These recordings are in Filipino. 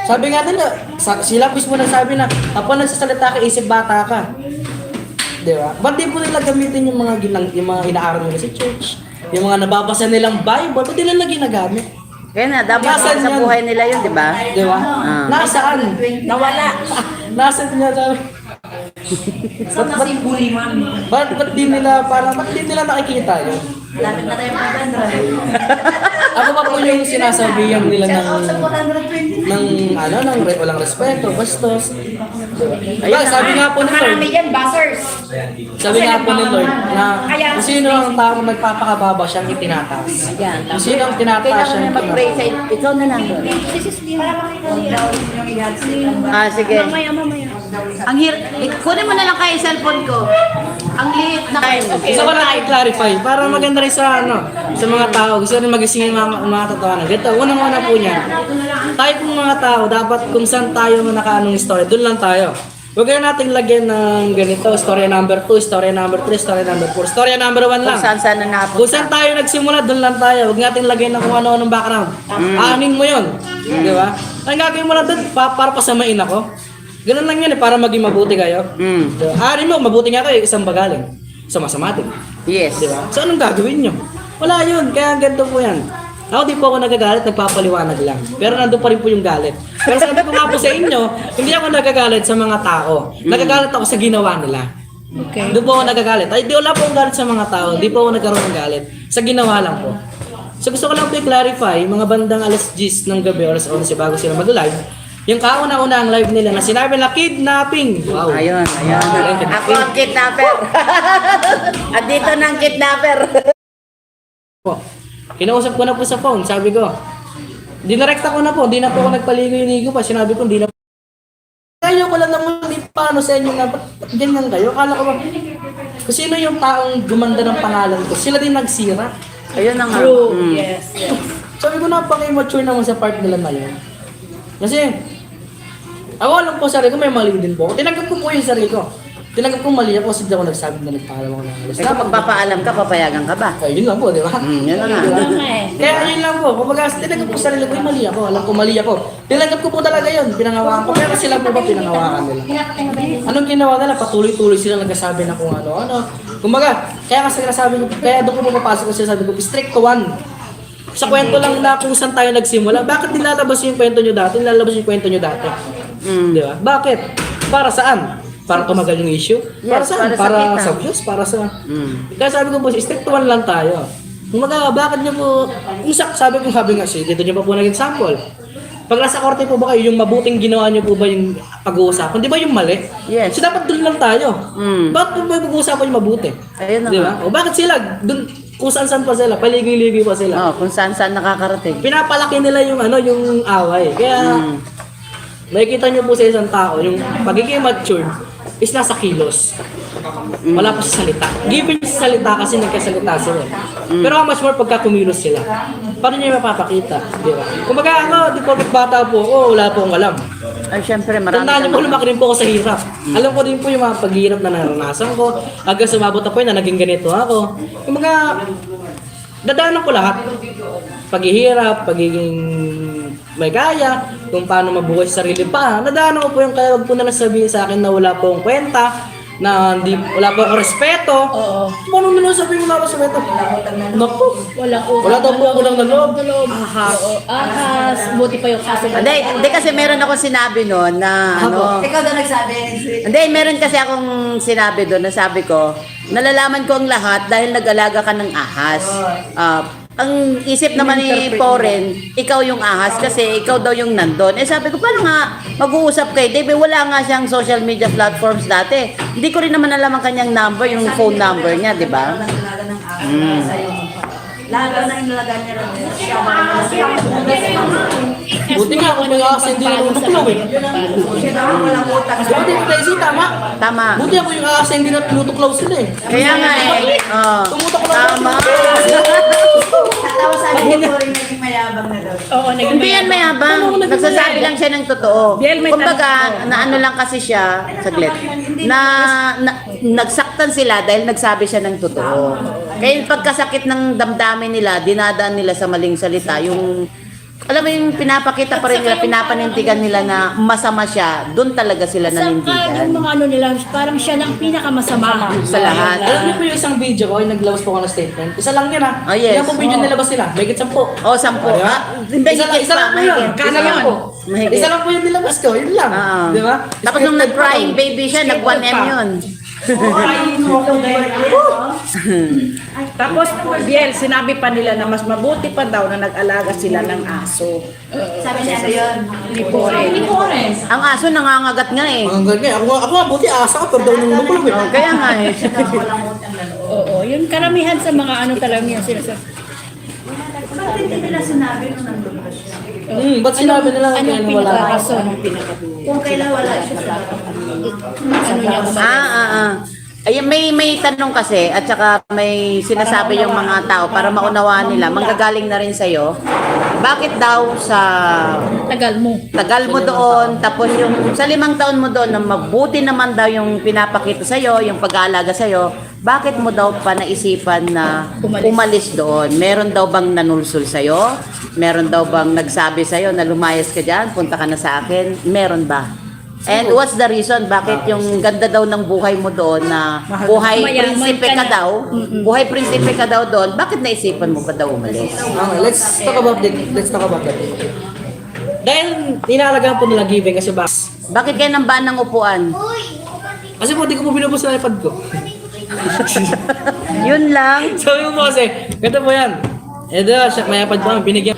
Sabi nga nila, sila mismo nagsabi na, kapag nagsasalita ka, isip bata ka. Di ba? Ba't di po nila gamitin yung yung mga inaaral nila sa church? Yung mga nababasa nilang Bible, ba't di nila ginagamit? Kaya na, dapat Nasaan sa yan? buhay nila yun, di ba? Di ba? Ah. Nasaan? Nawala. Nasaan niya sabi? Saan na si Bully, ma'am? Ba't di nila, ba't di nila nakikita yun? Lapit na tayo 500. Ako pa po yung sinasabihan nila Shout out sa ng 420. walang respeto, bastos. Diba, Ayun sabi nga po ni Lord, Marami yan, buzzers. sabi nga po ni Lord na Kaya- kung sino ang tao nagpapakababa siyang itinataas. Ayan. Kung sino ang tinataas Kailangan siyang na mag-pray sa ikaw na lang. Para makita nila yung i-hands. Ah, sige. Mamaya. Ang kunin mo na lang kayo yung cellphone ko. Ang liit na kayo. Gusto ko lang i-clarify para maganda rin sa sa mga tao. Gusto rin magisingin mga tatawanan. Ganito, unang-una po niyan. Tayo pong mga tao, dapat kung saan tayo nakaanong story, doon lang tayo. Huwag na natin lagyan ng ganito, story number 2, story number 3, story number 4, story number 1 lang. Kung saan na napunta. Kung saan tayo nagsimula, doon lang tayo. Huwag natin lagyan ng kung ano-anong background. Aanin mo yun. Di ba? Ang gagawin mo lang doon, para pasamain ako. Ganun lang yun para maging mabuti kayo. Diba? Aanin mo, mabuti nga kayo, isang bagaling. Sa masamating. Yes. Di ba? So anong gagawin nyo? Wala yun, kaya ganito po yan. Ako di po ako nagagalit, nagpapaliwanag lang. Pero nandun pa rin po yung galit. Pero sabi ko nga po sa inyo, hindi ako nagagalit sa mga tao. Nagagalit ako sa ginawa nila. Okay. Doon po ako nagagalit. Ay, di wala po akong galit sa mga tao. Di po ako nagkaroon ng galit. Sa ginawa lang po. So gusto ko lang po i-clarify, mga bandang alas 10 ng gabi, alas 11 bago sila mag-live, yung kauna-una ang live nila na sinabi na kidnapping. Wow. Ayun. Ako ang kidnapper. At dito na ang kidnapper. Po. Kinausap ko na po sa phone, sabi ko, dinirekta ko na po, di na po ako nagpaligo-ligo pa, sinabi ko, di na po. Kaya ko lang naman, di paano sa inyo na, ba't ganyan kayo? Akala ko ba, kung sino yung taong gumanda ng pangalan ko, sila din nagsira. Ayun na nga. True. Yes. Sabi ko, napaka-immature naman sa part nila na yun. Kasi, ako alam po sarili ko, may mali din po. Tinanggap ko po yung sarili ko. Tinanggap ko mali ako kasi di ako nagsabi na nagpaalam ako ng alas. Eh, kung magpapaalam ka, papayagan ka ba? Yun lang po, di ba? Yun na nga. Kaya yun lang po, kumbaga tinanggap ko sarili ko, mali ako, alam ko mali ako. Tinanggap ko po talaga yun, pinangawakan ko. Pero sila po ba pinangawakan nila? Anong ginawa nila? Patuloy-tuloy sila nagsasabi na kung ano. Kumbaga, kaya kasi sinasabi ko, kaya doon ko pumapasok ko sinasabi ko, strict to one. Sa kwento lang na kung saan tayo nagsimula, bakit nilalabas yung kwento nyo dati? Nilalabas yung kwento nyo dati. Di ba? Bakit? Para saan? Para tumagal yung issue? Para Yes, saan? para sa Para kita. sa views? Para sa... Kaya sabi ko po, strict to one lang tayo. Kung bakit nyo po... sabi nga siya, dito nyo pa po naging sample. Pag nasa korte po ba kayo, yung mabuting ginawa nyo po ba yung pag-uusapan? Di ba yung mali? Yes. So dapat doon lang tayo. Bakit po ba pag-uusapan yung mabuti? Ayun na Di nga. ba? O bakit sila? Doon, kung saan-saan pa sila, paliging-ligi pa sila. Kung saan nakakarating. Pinapalaki nila yung yung away. Kaya nakikita nyo po sa isang tao, yung pagiging mature is nasa kilos. Wala pa sa salita. Given sa salita kasi nagkasalita sila. Pero how much more pagka kumilos sila? Paano nyo yung mapapakita? Di ba? Kumbaga ako, di po bata po ako, wala po akong alam. Ay, syempre, marami Tandaan niyo po, lumaki rin po ako sa hirap. Alam ko din po yung mga paghihirap na naranasan ko. Hanggang sumabot na po yun na naging ganito ako. Yung mga dadaanan ko lahat. Paghihirap, pagiging may kaya, kung paano mabuhay sa sarili pa. Nadaanan ko po yung kaya wag po na sabihin sa akin na wala po akong kwenta, na wala po akong respeto. Oo. Paano nila sabihin wala akong respeto? Naku, wala daw po ako ng naloob. Ahas. Buti pa yung kaso. Hindi kasi meron akong sinabi noon na Ikaw daw nagsabi. Hindi, meron kasi akong sinabi doon na sabi ko, nalalaman ko ang lahat dahil nag-alaga ka ng ahas. Ang isip naman ni Poren, ikaw yung ahas kasi ikaw daw yung nandun. Sabi ko, paano nga mag-uusap kay Dave? Wala nga siyang social media platforms dati. Hindi ko rin naman alam ang kanyang number, yung phone number niya, di ba? Lahat na inalaga niya rin. Buti nga kung may ahas hindi na tutuklaw eh. Walang utang. Buti ko tayo tama. Tama. Buti ako yung ahas hindi na tumutuklaw sila eh. Kaya nga eh. Tama. Tapos sabi ko rin naging mayabang na daw. Oo, naging Hindi yan mayabang. Nagsasabi lang siya ng totoo. Biel, may Kumbaga, na ano lang kasi siya, saglit, na nagsaktan sila dahil nagsabi siya ng totoo. Kaya yung pagkasakit ng damdamin nila, dinadaan nila sa maling salita, yung alam mo yung pinapakita pa rin nila, pinapanindigan nila na masama siya, doon talaga sila Saka yung nanindigan. mga ano nila, parang siya lang pinakamasama. Sa lahat. Alam niyo po yung isang video ko, yung naglabas po ako ng statement. Isa lang yun ha. Oh, yes. Yan po video nilabas nila. May git 10. O, 10. Di ba? Hindi, Isa lang po yun. Isa lang po. Mahigit. Isa lang po yung nilabas ko. Yun lang. Oo. Di ba? Tapos nung nag-crying baby siya, nag-1M yun. Tapos, Biel, sinabi pa nila na mas mabuti pa daw na nag-alaga sila ng aso. Sabi niya yun. Ni Poren. Ang aso nangangagat nga eh. Ang ganyan. Ako nga, buti asa ka, pero daw nung lukulog eh. Oh, kaya nga eh. Oo, yung karamihan sa mga ano talagang yung sinasabi. Bakit hindi nila sinabi nung nandun pa siya? Ba't sinabi nila na Anong wala? pinaka-rason? Anong pinaka- Kung kailan wala siya sa ano niya Ah. Ay, may tanong kasi at saka may sinasabi yung mga tao para maunawaan nila, manggagaling na rin sa'yo. Bakit daw sa tagal mo. tagal mo doon, tapos yung sa 5 taon mo doon na mabuti naman daw yung pinapakita sa'yo, yung pag-aalaga sa'yo, bakit mo daw pa naisipan na umalis doon? Meron daw bang nanulsul sa'yo? Meron daw bang nagsabi sa'yo na lumayas ka dyan, punta ka na sa akin? Meron ba? And what's the reason? Bakit yung ganda daw ng buhay mo doon na buhay Mayaman prinsipe ka ka na. daw? Buhay prinsipe ka daw doon, bakit naisipan mo pa daw umalis? Okay, let's talk about that. Dahil inaalagaan po nila Given kasi ba? Bakit kayo nang ba ng upuan? Kasi po, di ko po binubos sa iPad ko. Yun lang. Sabi ko po kasi, ganito po yan. Ito, may iPad po kami, binigyan.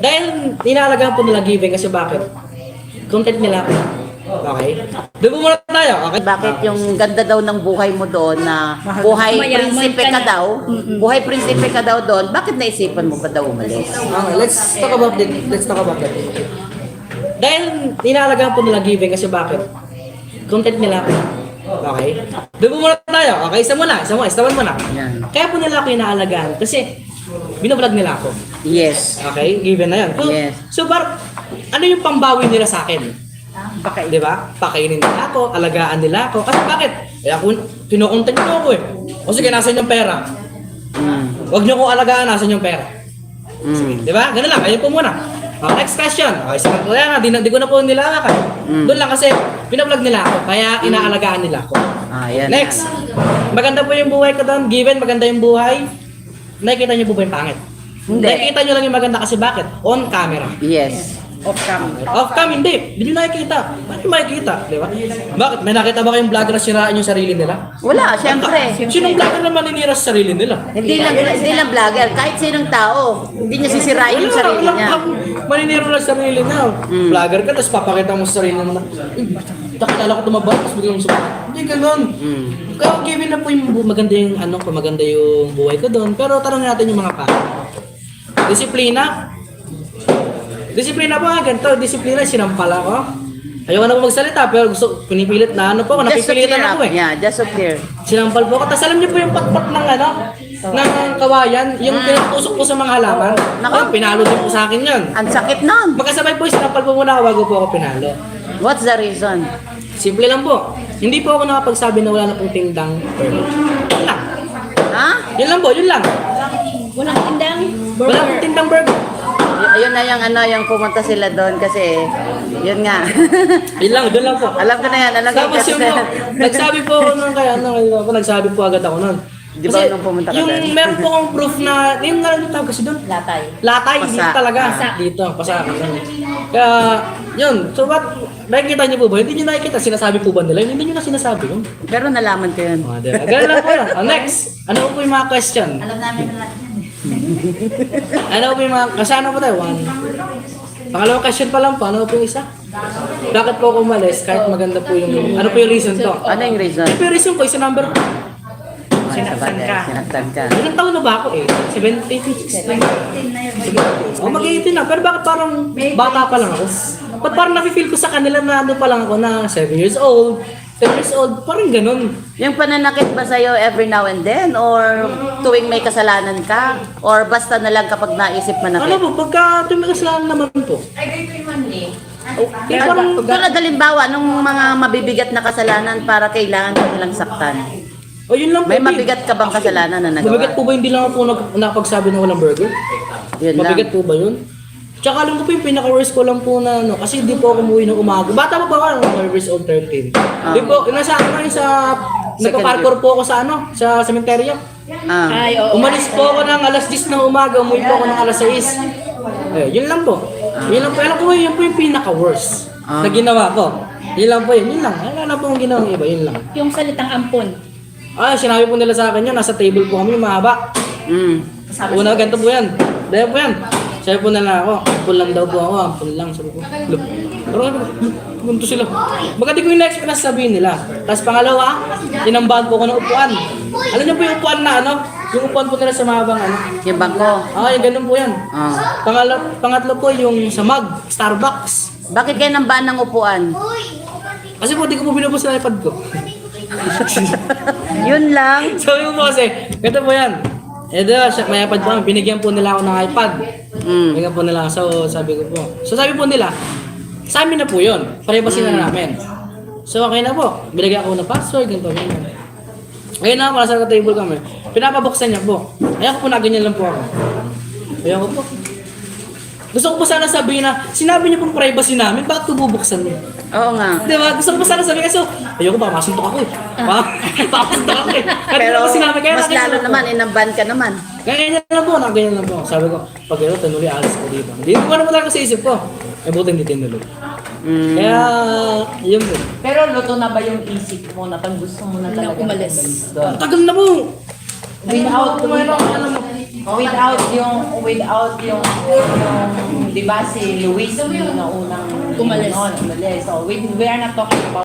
Dahil inaalagaan po nila Given kasi bakit? Content nila ako. Okay? Doon po muna tayo. Okay? Bakit yung ganda daw ng buhay mo doon na buhay Mayaman prinsipe ka ka na. daw? Buhay prinsipe ka daw doon, bakit naisipan mo pa daw umalis? Okay, let's talk about that. Dahil inaalagaan po nila Given kasi bakit? Content nila ako. Okay? Doon po muna tayo. Okay? Isa muna. Yan. Kaya po nila ako inaalagaan kasi binablog nila ako. Yes. Okay? Given na yan. Yes. So, ano yung pambawi nila sa akin? Di ba? Pakainin nila ako, alagaan nila ako. Kasi bakit? Kaya kinukontent nyo ako eh. O sige, nasan yung pera? Huwag nyo ko alagaan, nasan yung pera? Di ba? Ganun lang, ayun po muna. Next question. Okay, sa kaya na, di ko na po nila Doon lang kasi, pinablog nila ako, kaya inaalagaan nila ako. Yan. Next. Maganda po yung buhay ko doon. Given, maganda yung buhay. Nakikita nyo po ba yung pangit? Hindi. Nakikita nyo lang yung maganda kasi bakit? On camera. Yes. Off cam, hindi. Hindi nyo nakikita. Bakit nyo makikita? Di ba? Bakit? May nakita ba kayong vlogger na siraan yung sarili nila? Wala, syempre. Sinong vlogger na maninira sa sarili nila? Hindi lang vlogger, kahit sinong tao, hindi niya sisirain yung sarili niya. Maninira na sa sarili niya. Vlogger ka, tapos papakita mo sa sarili mo na, nakilala ko tumaba, tapos biglang sumagot. Hindi ganun. Kaya given na po yung maganda yung buhay ko doon. Pero tanong natin yung mga pa. Disiplina po ganito. Disiplina, sinampal ako. Ayoko na po magsalita, pero pinipilit na ako, Just to clear napipilitan up. ako eh. Yeah, just to clear. Sinampal po ako. Tapos alam niyo po yung patpat ng kawayan, yung pinutusok po sa mga halaman. Nako. Pinalo din po sa akin yun. Ang sakit nun. Magkasabay po, sinampal po muna ako bago po ako pinalo. What's the reason? Simple lang po. Hindi po ako nakapagsabi na wala na pong tindang burger. Yun lang. Ha? Yun lang po, yun lang. Walang tindang Wala pong tindang burger. Ayun na yung pumunta sila doon kasi, yun nga. Yun lang, doon lang po. Alam ko na yan, alam ko Tapos kasi. yung nagsabi po ako nung nagsabi po agad ako nun. Di ba nung pumunta ka yung doon? meron po akong proof na, yung nga tawag kasi doon? latay. Latay, Pasa. dito talaga. Dito, pasa. Kaya, yun. So, nakikita niyo po ba? Hindi niyo nakikita. Sinasabi po ba nila? Hindi niyo na sinasabi yun. Pero nalaman ko yun. Ganun lang po yun. Next, ano po yung mga question? Alam namin na lahat yan. Ano po yung mga, kasi ano po tayo? Pangalawang question pa lang po. Ano po yung isa? Bakit po ako umalis kahit maganda po yung, ano po yung reason to? Ano yung reason? Ano po yung reason ko? Isa number po. Sinaktan ka. Ilang taon na ba ako eh? 17, 16. O mag-18 na. Pero bakit parang bata pa lang ako? Ba't parang nafe-feel ko sa kanila na ano pa lang ako na 7 years old, 10 years old, parang ganun. Yung pananakit ba sa'yo every now and then? Or tuwing may kasalanan ka? Or basta na lang kapag naisip Ano manakit? po, pagka tumigas lang naman po. Parang, Tulad halimbawa, nung mga mabibigat na kasalanan para kailangan ka nilang saktan. o yun lang po. May Bi. mabigat ka bang kasalanan na Mabigat nagawa? po ba hindi lang ako nakapagsabi ng walang burger? Yun lang. Mabigat po ba yun? Tsaka alam ko po yung pinaka-worst ko lang po na ano, kasi hindi po ako umuwi ng umaga. Bata pa ba ako? 12 years old, 13. Di po, nasa ako na sa, nagpa-parkour po ako sa ano, sa cemetery. Ah. Ay, oo. Umalis po ako ng alas 10 ng umaga, umuwi po ako ng alas 6. Eh, yun lang po. Yun lang po. Alam ko yun po yung pinaka-worst na ginawa ko. Yun lang po yun lang. Wala po yung ginawa iba, yun lang. Yung salitang ampon. Sinabi po nila sa akin yun, nasa table po kami, mahaba. Una, ganito po yan. Dahil po yan. Sabi po nila ako, ampun lang daw po ako, ampun lang. Sabi ko, look. Pero ganito sila. Baka di ko yung na-expect na sabihin nila. Tapos pangalawa, tinambahan po ako ng upuan. Alam niyo po yung upuan na ano? Yung upuan po nila sa mahabang ano? Yung bangko. Yung ganun po yan. Ah. Pangatlo po yung sa mag, Starbucks. Bakit kayo nambaan ng upuan? Kasi po, di ko po binubos sa iPad ko. Yun lang. Sabi ko po kasi, ganito po yan. May iPad po kami, binigyan po nila ako ng iPad. Binigyan po nila, so sabi ko po. So sabi po nila, sa amin na po yun, privacy na namin. So okay na po, binigyan ako ng password, ganito, ganyan. Ngayon na, para sa table kami, pinapabuksan niya po. Ayaw ko po na ganyan lang po ako. Ayaw ko po. Gusto ko po sana sabihin na, sinabi niyo pong privacy namin, bakit ko bubuksan niyo? Oo nga. Di ba? Gusto ko pa sana sabihin kasi, ayoko pa, masuntok ako eh. Papasuntok ako eh. Kaya Pero ko sinabi, kaya mas lalo naman, inamban ka naman. Kaya ganyan lang po, nakaganyan lang po. Sabi ko, pag gano'n, tanuli, alis ko dito. Hindi ko naman talaga sa isip ko. Ay, buti hindi tinuloy. Kaya, yun po. Pero luto na ba yung isip mo na pag gusto mo na Nang talaga umalis. doon? Tagal na po. Without yung di ba si Luis yung unang Umalis. umalis. So we are not talking about